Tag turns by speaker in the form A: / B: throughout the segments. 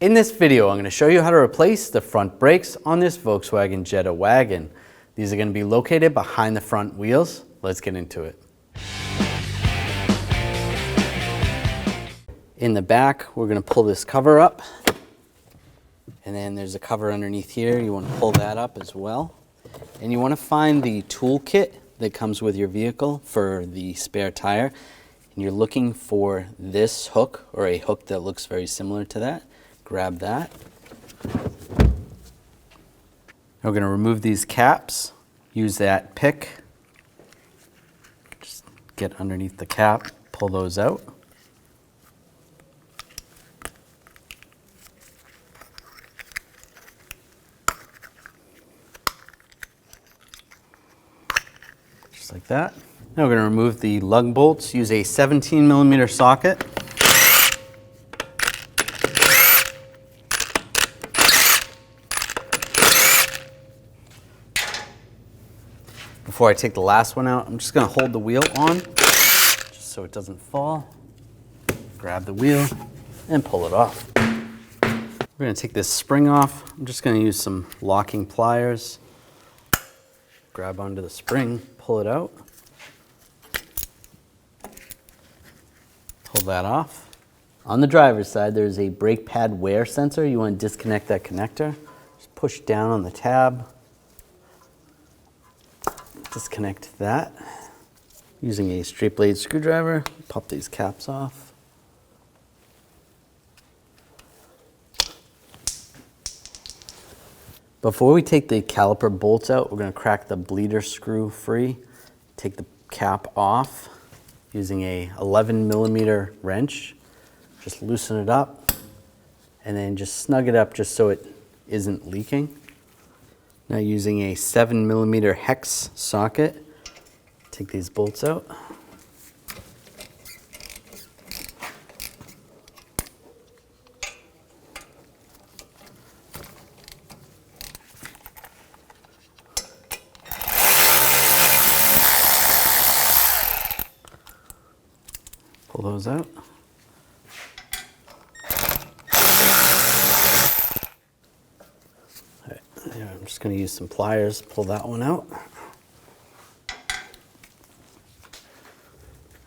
A: In this video, I'm going to show you how to replace the front brakes on this Volkswagen Jetta wagon. These are going to be located behind the front wheels. Let's get into it. In the back, we're going to pull this cover up. And then there's a cover underneath here. You want to pull that up as well. And you want to find the tool kit that comes with your vehicle for the spare tire. And you're looking for this hook or a hook that looks very similar to that. Grab that. We're going to remove these caps. Use that pick. Just get underneath the cap, pull those out. Just like that. Now we're going to remove the lug bolts. Use a 17mm socket. Before I take the last one out, I'm just going to hold the wheel on just so it doesn't fall. Grab the wheel and pull it off. We're going to take this spring off. I'm just going to use some locking pliers. Grab onto the spring, pull it out. Pull that off. On the driver's side, there's a brake pad wear sensor. You want to disconnect that connector. Just push down on the tab. Disconnect that. Using a straight blade screwdriver, pop these caps off. Before we take the caliper bolts out, we're going to crack the bleeder screw free. Take the cap off using a 11mm wrench. Just loosen it up and then just snug it up just so it isn't leaking. Now using a 7mm hex socket, take these bolts out. Pull those out. I'm just going to use some pliers, pull that one out.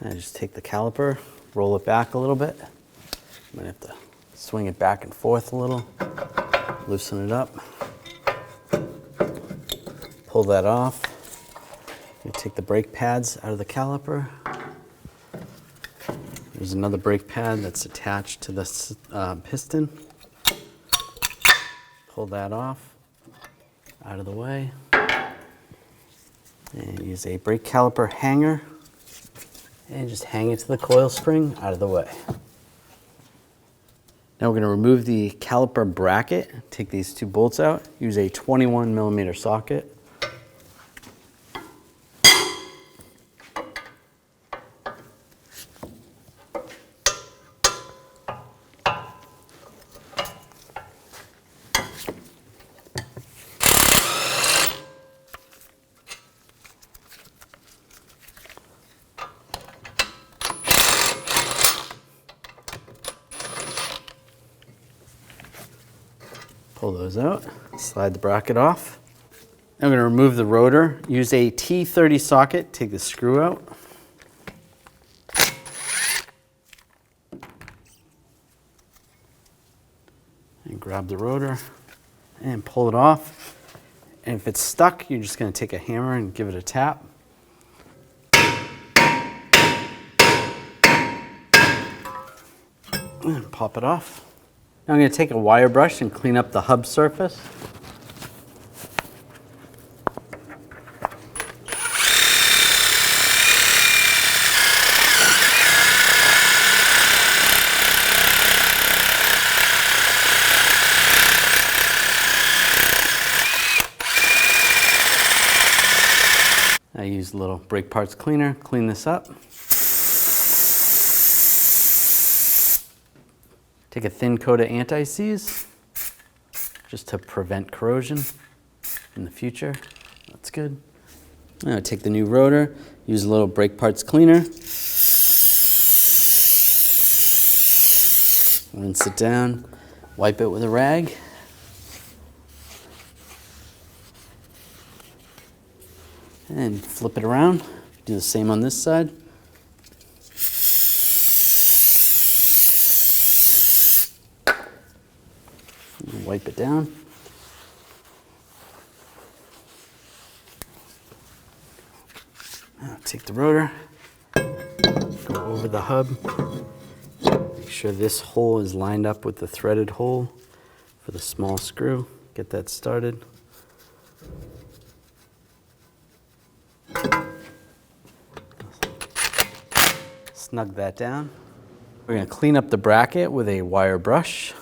A: And just take the caliper, roll it back a little bit. Might have to swing it back and forth a little, loosen it up. Pull that off. You take the brake pads out of the caliper. There's another brake pad that's attached to this piston. Pull that off. Out of the way, and use a brake caliper hanger and just hang it to the coil spring out of the way. Now we're going to remove the caliper bracket, take these two bolts out, use a 21mm socket. Pull those out, slide the bracket off. I'm going to remove the rotor. Use a T30 socket, take the screw out. And grab the rotor and pull it off. And if it's stuck, you're just going to take a hammer and give it a tap. And pop it off. Now I'm going to take a wire brush and clean up the hub surface. I use a little brake parts cleaner, clean this up. Take a thin coat of anti-seize just to prevent corrosion in the future. That's good. I'm going to take the new rotor, use a little brake parts cleaner, rinse it down, Wipe it with a rag. And flip it around. Do the same on this side. Wipe it down. Now take the rotor, go over the hub. Make sure this hole is lined up with the threaded hole for the small screw. Get that started. Snug that down. We're going to clean up the bracket with a wire brush.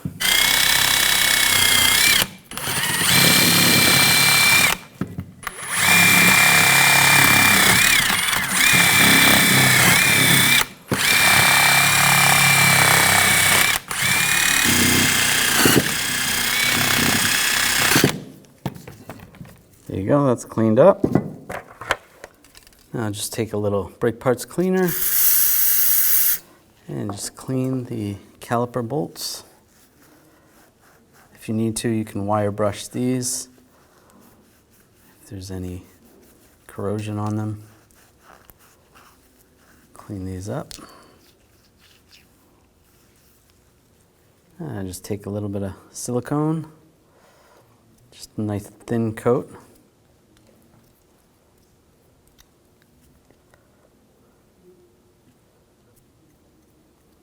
A: There you go, that's cleaned up. Now just take a little brake parts cleaner and just clean the caliper bolts. If you need to, you can wire brush these if there's any corrosion on them. Clean these up. And just take a little bit of silicone, just a nice thin coat.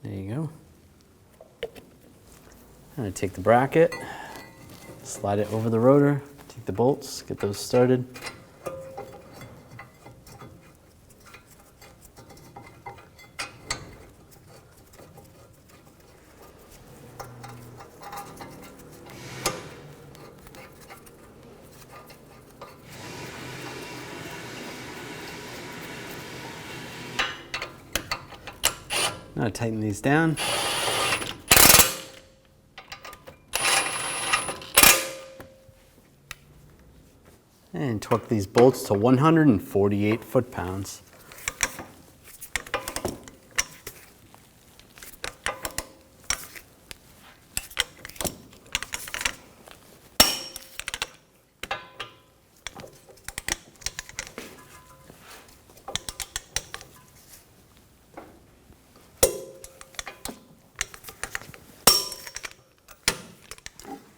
A: There you go. I'm going to take the bracket, slide it over the rotor, take the bolts, get those started. Now tighten these down. And torque these bolts to 148 foot-pounds.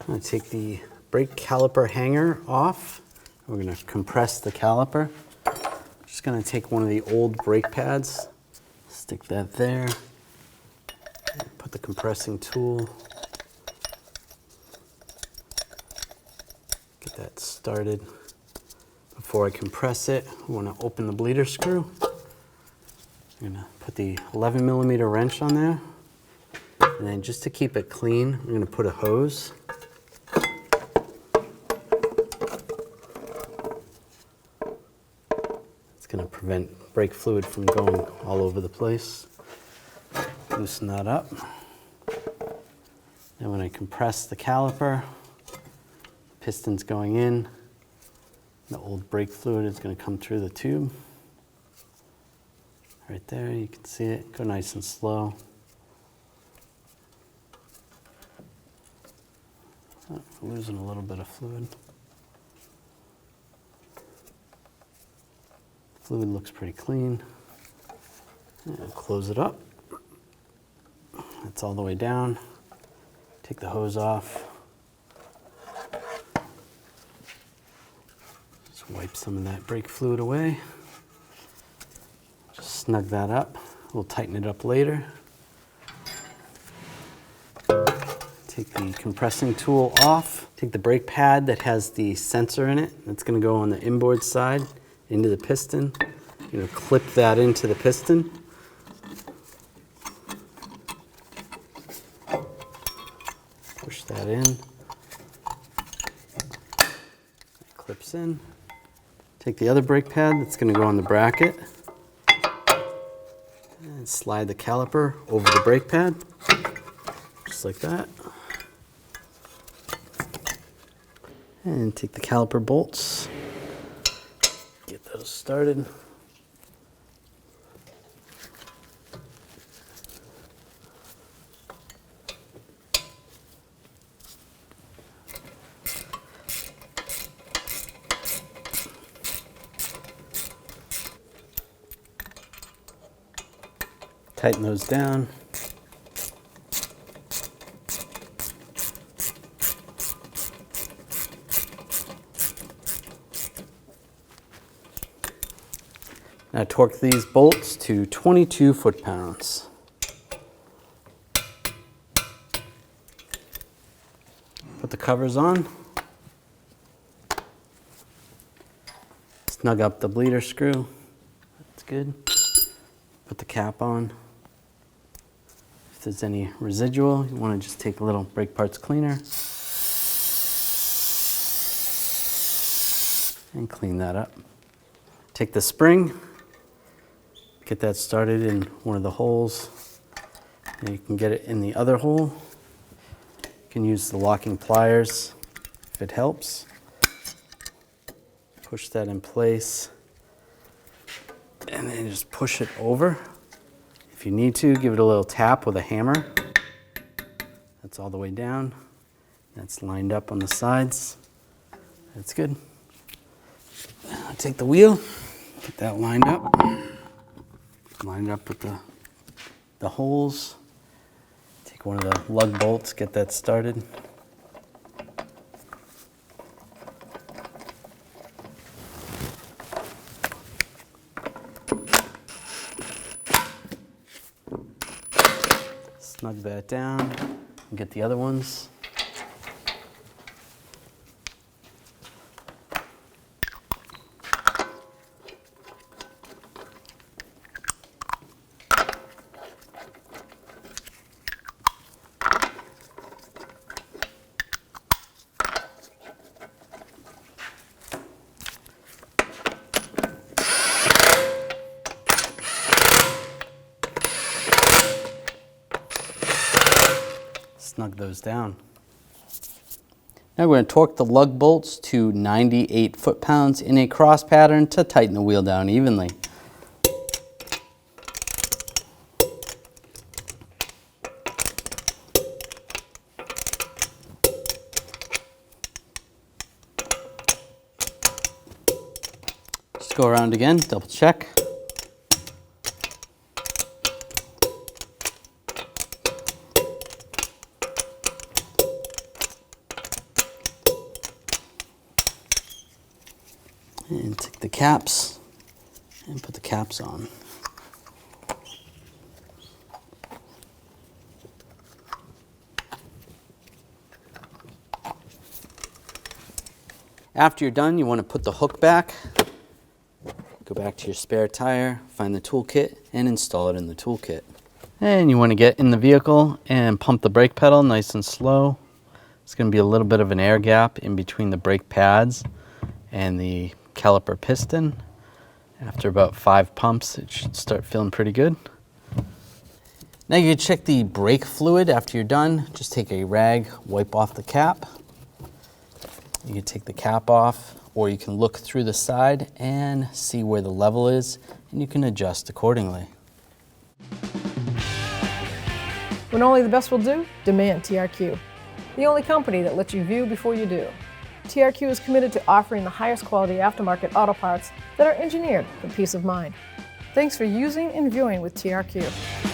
A: I'm going to take the brake caliper hanger off. We're going to compress the caliper. Just going to take one of the old brake pads, stick that there, and put the compressing tool. Get that started. Before I compress it, we want to open the bleeder screw. I'm going to put the 11mm wrench on there. And then just to keep it clean, I'm going to put a hose. Going to prevent brake fluid from going all over the place. Loosen that up. Then when I compress the caliper, piston's going in, the old brake fluid is going to come through the tube. Right there, you can see it. Go nice and slow. Oh, losing a little bit of fluid. Fluid looks pretty clean. And close it up. That's all the way down. Take the hose off. Just wipe some of that brake fluid away. Just snug that up. We'll tighten it up later. Take the compressing tool off. Take the brake pad that has the sensor in it. That's going to go on the inboard side into the piston. You're going to clip that into the piston. Push that in. It clips in. Take the other brake pad that's going to go on the bracket and slide the caliper over the brake pad, just like that. And take the caliper bolts. Get those started. Tighten those down. Now torque these bolts to 22 foot-pounds. Put the covers on. Snug up the bleeder screw. That's good. Put the cap on. If there's any residual, you want to just take a little brake parts cleaner and clean that up. Take the spring, get that started in one of the holes, and you can get it in the other hole. You can use the locking pliers if it helps. Push that in place, and then just push it over. If you need to, give it a little tap with a hammer. That's all the way down. That's lined up on the sides. That's good. I'll take the wheel, get that lined up. Lined up with the holes. Take one of the lug bolts, get that started. Snug that down and get the other ones. Snug those down. Now we're going to torque the lug bolts to 98 foot-pounds in a cross pattern to tighten the wheel down evenly. Just go around again, double check. And take the caps and put the caps on. After you're done, you want to put the hook back. Go back to your spare tire, find the toolkit, and install it in the toolkit. And you want to get in the vehicle and pump the brake pedal nice and slow. It's going to be a little bit of an air gap in between the brake pads and the caliper piston. After about 5 pumps, it should start feeling pretty good. Now you can check the brake fluid after you're done. Just take a rag, wipe off the cap. You can take the cap off, or you can look through the side and see where the level is, and you can adjust accordingly.
B: When only the best will do, demand TRQ. The only company that lets you view before you do. TRQ is committed to offering the highest quality aftermarket auto parts that are engineered for peace of mind. Thanks for using and viewing with TRQ.